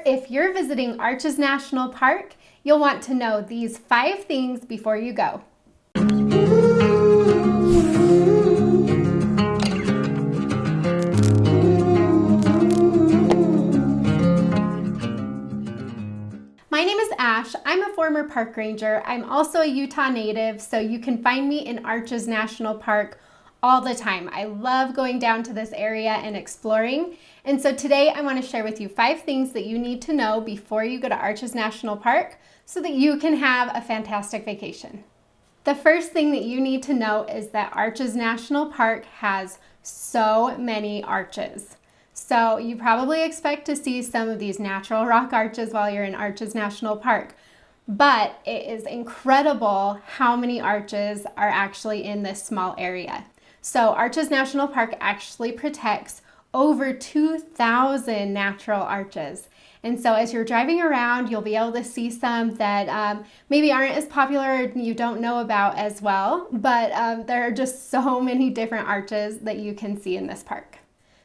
if you're visiting Arches National Park, you'll want to know these 5 things before you go. My name is Ash. I'm a former park ranger. I'm also a Utah native, so you can find me in Arches National Park all the time. I love going down to this area and exploring. And so today I want to share with you 5 things that you need to know before you go to Arches National Park so that you can have a fantastic vacation. The first thing that you need to know is that Arches National Park has so many arches. So you probably expect to see some of these natural rock arches while you're in Arches National Park, but it is incredible how many arches are actually in this small area. So Arches National Park actually protects over 2,000 natural arches. And so as you're driving around, you'll be able to see some that maybe aren't as popular and you don't know about as well, but there are just so many different arches that you can see in this park.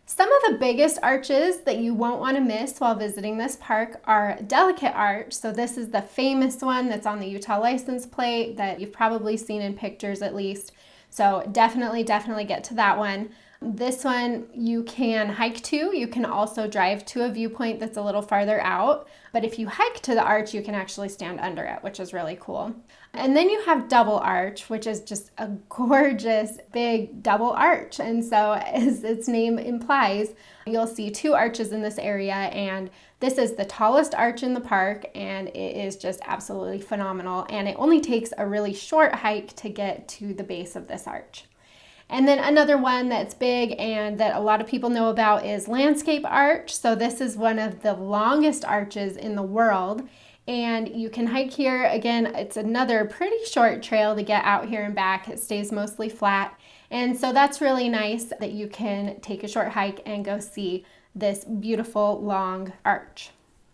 Some of the biggest arches that you won't want to miss while visiting this park are Delicate Arch. So this is the famous one that's on the Utah license plate that you've probably seen in pictures at least. So definitely get to that one. This one you can hike to. You can also drive to a viewpoint that's a little farther out. But if you hike to the arch, you can actually stand under it, which is really cool. And then you have Double Arch, which is just a gorgeous big double arch. And so as its name implies, you'll see 2 arches in this area, and this is the tallest arch in the park, and it is just absolutely phenomenal. And it only takes a really short hike to get to the base of this arch. And then another one that's big and that a lot of people know about is Landscape Arch. So this is one of the longest arches in the world. And you can hike here. Again, it's another pretty short trail to get out here and back. It stays mostly flat. And so that's really nice that you can take a short hike and go see this beautiful long arch.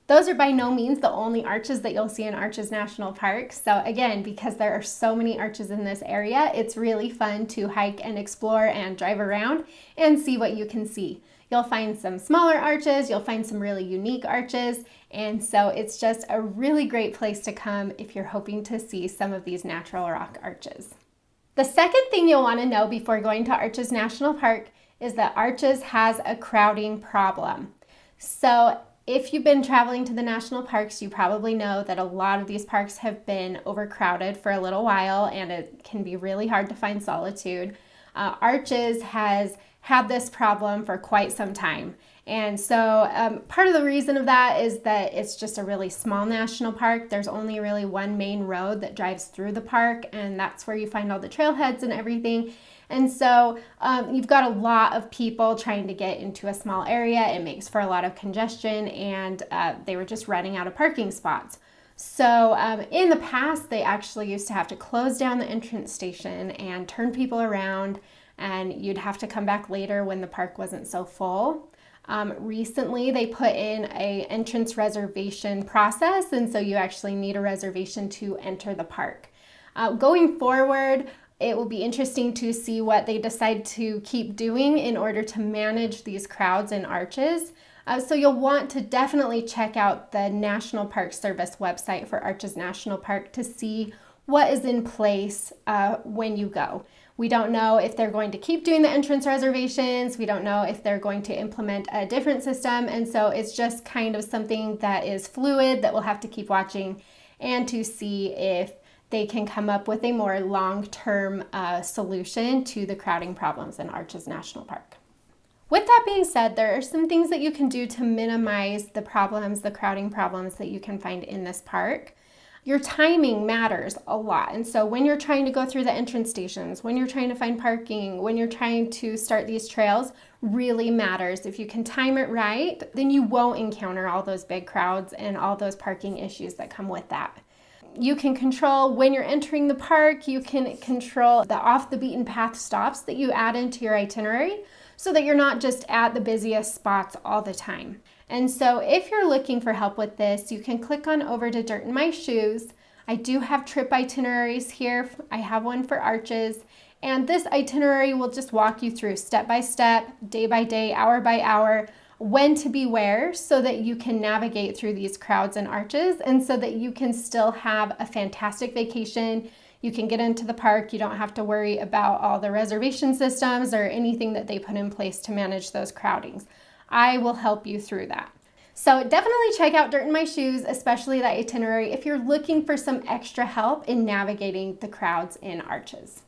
Those are by no means the only arches that you'll see in Arches National Park. So again, because there are so many arches in this area, it's really fun to hike and explore and drive around and see what you can see. You'll find some smaller arches, you'll find some really unique arches, and so it's just a really great place to come if you're hoping to see some of these natural rock arches. The second thing you'll want to know before going to Arches National Park is that Arches has a crowding problem. So if you've been traveling to the national parks, you probably know that a lot of these parks have been overcrowded for a little while, and it can be really hard to find solitude. Arches has had this problem for quite some time. And so part of the reason of that is that it's just a really small national park. There's only really one main road that drives through the park, and that's where you find all the trailheads and everything. And so you've got a lot of people trying to get into a small area. It makes for a lot of congestion, and they were just running out of parking spots. So in the past, they actually used to have to close down the entrance station and turn people around, and you'd have to come back later when the park wasn't so full. Recently, they put in an entrance reservation process, and so you actually need a reservation to enter the park. Going forward, it will be interesting to see what they decide to keep doing in order to manage these crowds and arches. So you'll want to definitely check out the National Park Service website for Arches National Park to see what is in place when you go. We don't know if they're going to keep doing the entrance reservations. We don't know if they're going to implement a different system. And so it's just kind of something that is fluid that we'll have to keep watching and to see if they can come up with a more long-term solution to the crowding problems in Arches National Park. With that being said, there are some things that you can do to minimize the problems, the crowding problems that you can find in this park. Your timing matters a lot. And so when you're trying to go through the entrance stations, when you're trying to find parking, when you're trying to start these trails, really matters. If you can time it right, then you won't encounter all those big crowds and all those parking issues that come with that. You can control when you're entering the park. You can control the off the beaten path stops that you add into your itinerary so that you're not just at the busiest spots all the time. And so if you're looking for help with this, you can click on over to Dirt in My Shoes. I do have trip itineraries here. I have one for Arches, and this itinerary will just walk you through step by step, day by day, hour by hour, when to be where so that you can navigate through these crowds and arches and so that you can still have a fantastic vacation. You can get into the park. You don't have to worry about all the reservation systems or anything that they put in place to manage those crowdings. I will help you through that. So definitely check out Dirt in My Shoes, especially that itinerary, if you're looking for some extra help in navigating the crowds in Arches.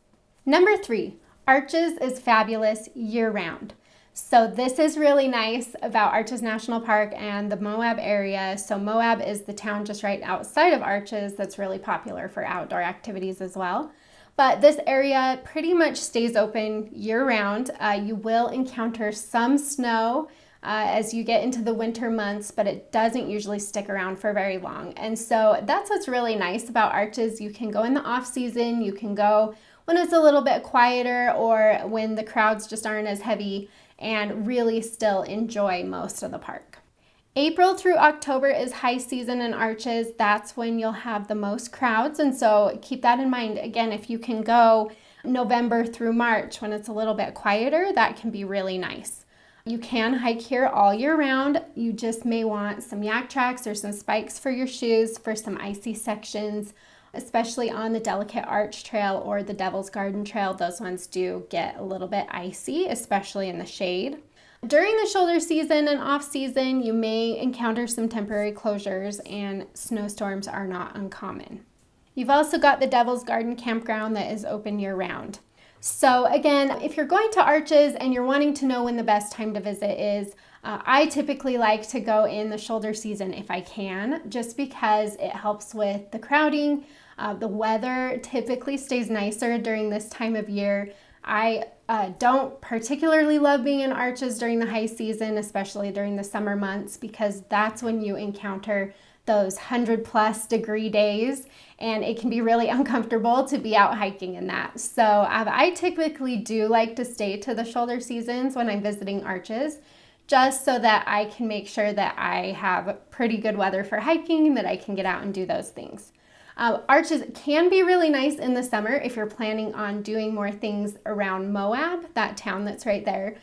Number 3, Arches is fabulous year-round. So this is really nice about Arches National Park and the Moab area. So Moab is the town just right outside of Arches that's really popular for outdoor activities as well. But this area pretty much stays open year-round. You will encounter some snow as you get into the winter months, but it doesn't usually stick around for very long. And so that's what's really nice about Arches. You can go in the off season, you can go when it's a little bit quieter or when the crowds just aren't as heavy and really still enjoy most of the park. April through October is high season in Arches. That's when you'll have the most crowds. And so keep that in mind. Again, if you can go November through March when it's a little bit quieter, that can be really nice. You can hike here all year round. You just may want some yak tracks or some spikes for your shoes for some icy sections, especially on the Delicate Arch Trail or the Devil's Garden Trail. Those ones do get a little bit icy, especially in the shade. During the shoulder season and off season, you may encounter some temporary closures, and snowstorms are not uncommon. You've also got the Devil's Garden Campground that is open year round. So again, if you're going to Arches and you're wanting to know when the best time to visit is, I typically like to go in the shoulder season if I can, just because it helps with the crowding. The weather typically stays nicer during this time of year. I don't particularly love being in Arches during the high season, especially during the summer months, because that's when you encounter those 100+ degree days, and it can be really uncomfortable to be out hiking in that. So I typically do like to stay to the shoulder seasons when I'm visiting Arches, just so that I can make sure that I have pretty good weather for hiking, that I can get out and do those things. Arches can be really nice in the summer if you're planning on doing more things around Moab, that town that's right there,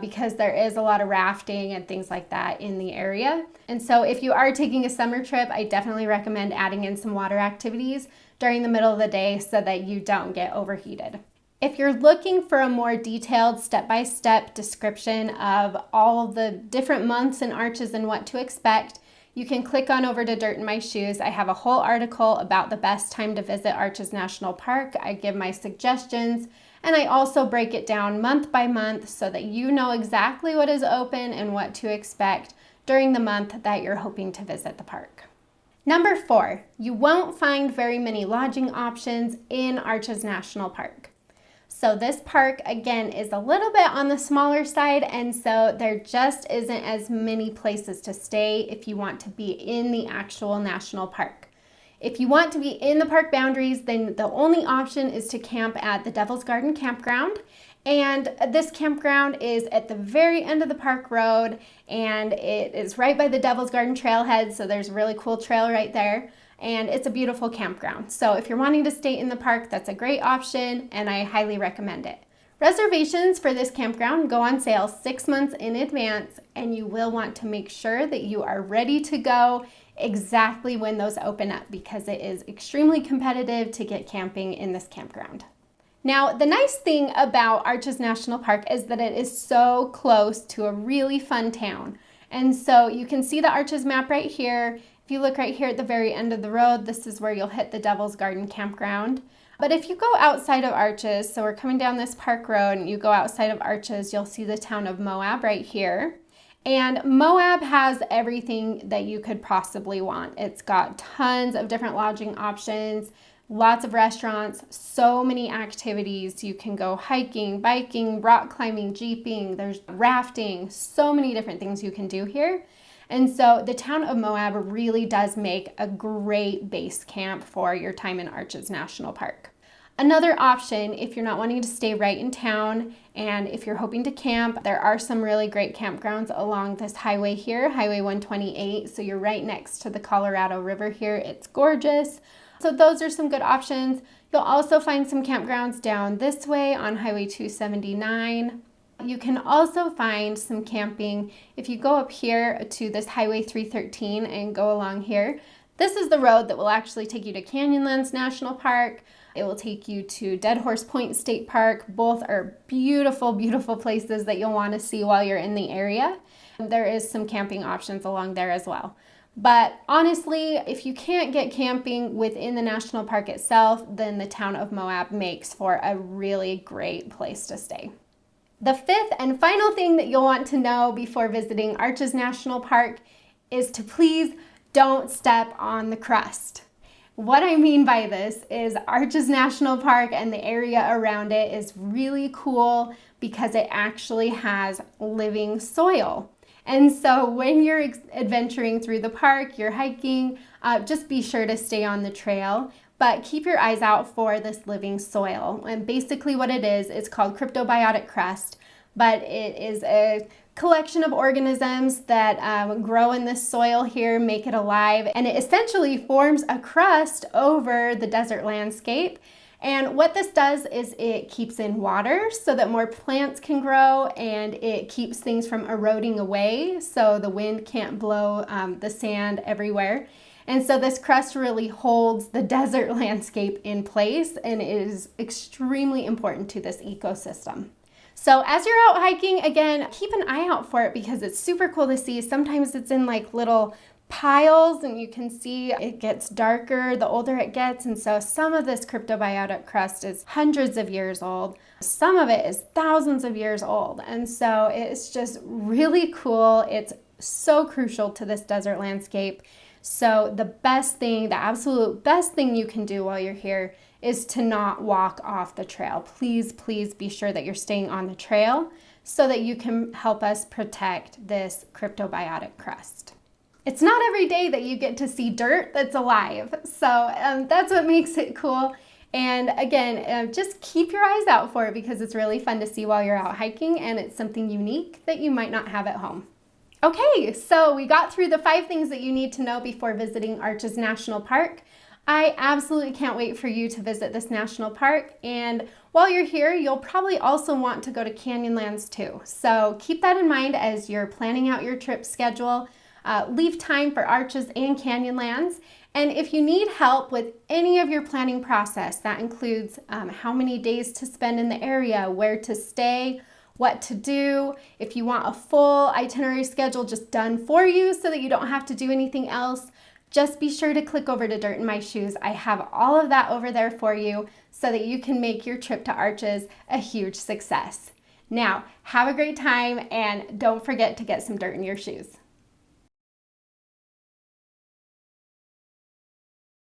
because there is a lot of rafting and things like that in the area. And so if you are taking a summer trip, I definitely recommend adding in some water activities during the middle of the day so that you don't get overheated. If you're looking for a more detailed step-by-step description of all of the different months in Arches and what to expect, you can click on over to Dirt in My Shoes. I have a whole article about the best time to visit Arches National Park. I give my suggestions, and I also break it down month by month so that you know exactly what is open and what to expect during the month that you're hoping to visit the park. Number 4, you won't find very many lodging options in Arches National Park. So this park, again, is a little bit on the smaller side, and so there just isn't as many places to stay if you want to be in the actual national park. If you want to be in the park boundaries, then the only option is to camp at the Devil's Garden Campground. And this campground is at the very end of the park road, and it is right by the Devil's Garden trailhead, so there's a really cool trail right there. And it's a beautiful campground. So if you're wanting to stay in the park, that's a great option, and I highly recommend it. Reservations for this campground go on sale 6 months in advance, and you will want to make sure that you are ready to go exactly when those open up, because it is extremely competitive to get camping in this campground. Now, the nice thing about Arches National Park is that it is so close to a really fun town. And so you can see the Arches map right here. If you look right here at the very end of the road, this is where you'll hit the Devil's Garden Campground. But if you go outside of Arches, so we're coming down this park road and you go outside of Arches, you'll see the town of Moab right here. And Moab has everything that you could possibly want. It's got tons of different lodging options, lots of restaurants, so many activities. You can go hiking, biking, rock climbing, jeeping, there's rafting, so many different things you can do here. And so the town of Moab really does make a great base camp for your time in Arches National Park. Another option, if you're not wanting to stay right in town and if you're hoping to camp, there are some really great campgrounds along this highway here, Highway 128. So you're right next to the Colorado River here. It's gorgeous. So those are some good options. You'll also find some campgrounds down this way on Highway 279. You can also find some camping if you go up here to this Highway 313 and go along here. This is the road that will actually take you to Canyonlands National Park. It will take you to Dead Horse Point State Park. Both are beautiful, beautiful places that you'll want to see while you're in the area. There is some camping options along there as well. But honestly, if you can't get camping within the national park itself, then the town of Moab makes for a really great place to stay. The fifth and final thing that you'll want to know before visiting Arches National Park is to please don't step on the crust. What I mean by this is Arches National Park and the area around it is really cool because it actually has living soil. And so when you're adventuring through the park, you're hiking, just be sure to stay on the trail, but keep your eyes out for this living soil. And basically what it is, it's called Cryptobiotic Crust, but it is a collection of organisms that grow in this soil here, make it alive, and it essentially forms a crust over the desert landscape. And what this does is it keeps in water so that more plants can grow, and it keeps things from eroding away so the wind can't blow the sand everywhere. And so this crust really holds the desert landscape in place and is extremely important to this ecosystem. So as you're out hiking, again, keep an eye out for it because it's super cool to see. Sometimes it's in like little piles and you can see it gets darker the older it gets, and so some of this cryptobiotic crust is hundreds of years old, some of it is thousands of years old, and so it's just really cool. It's so crucial to this desert landscape. So the absolute best thing you can do while you're here is to not walk off the trail. Please be sure that you're staying on the trail so that you can help us protect this cryptobiotic crust. It's not every day that you get to see dirt that's alive, so that's what makes it cool. And again, just keep your eyes out for it because it's really fun to see while you're out hiking, and it's something unique that you might not have at home. Okay, so we got through the 5 things that you need to know before visiting Arches National Park. I absolutely can't wait for you to visit this national park, and while you're here, you'll probably also want to go to Canyonlands too. So keep that in mind as you're planning out your trip schedule. Leave time for Arches and Canyonlands. And if you need help with any of your planning process, that includes how many days to spend in the area, where to stay, what to do, if you want a full itinerary schedule just done for you so that you don't have to do anything else, just be sure to click over to Dirt in My Shoes. I have all of that over there for you so that you can make your trip to Arches a huge success. Now, have a great time and don't forget to get some dirt in your shoes.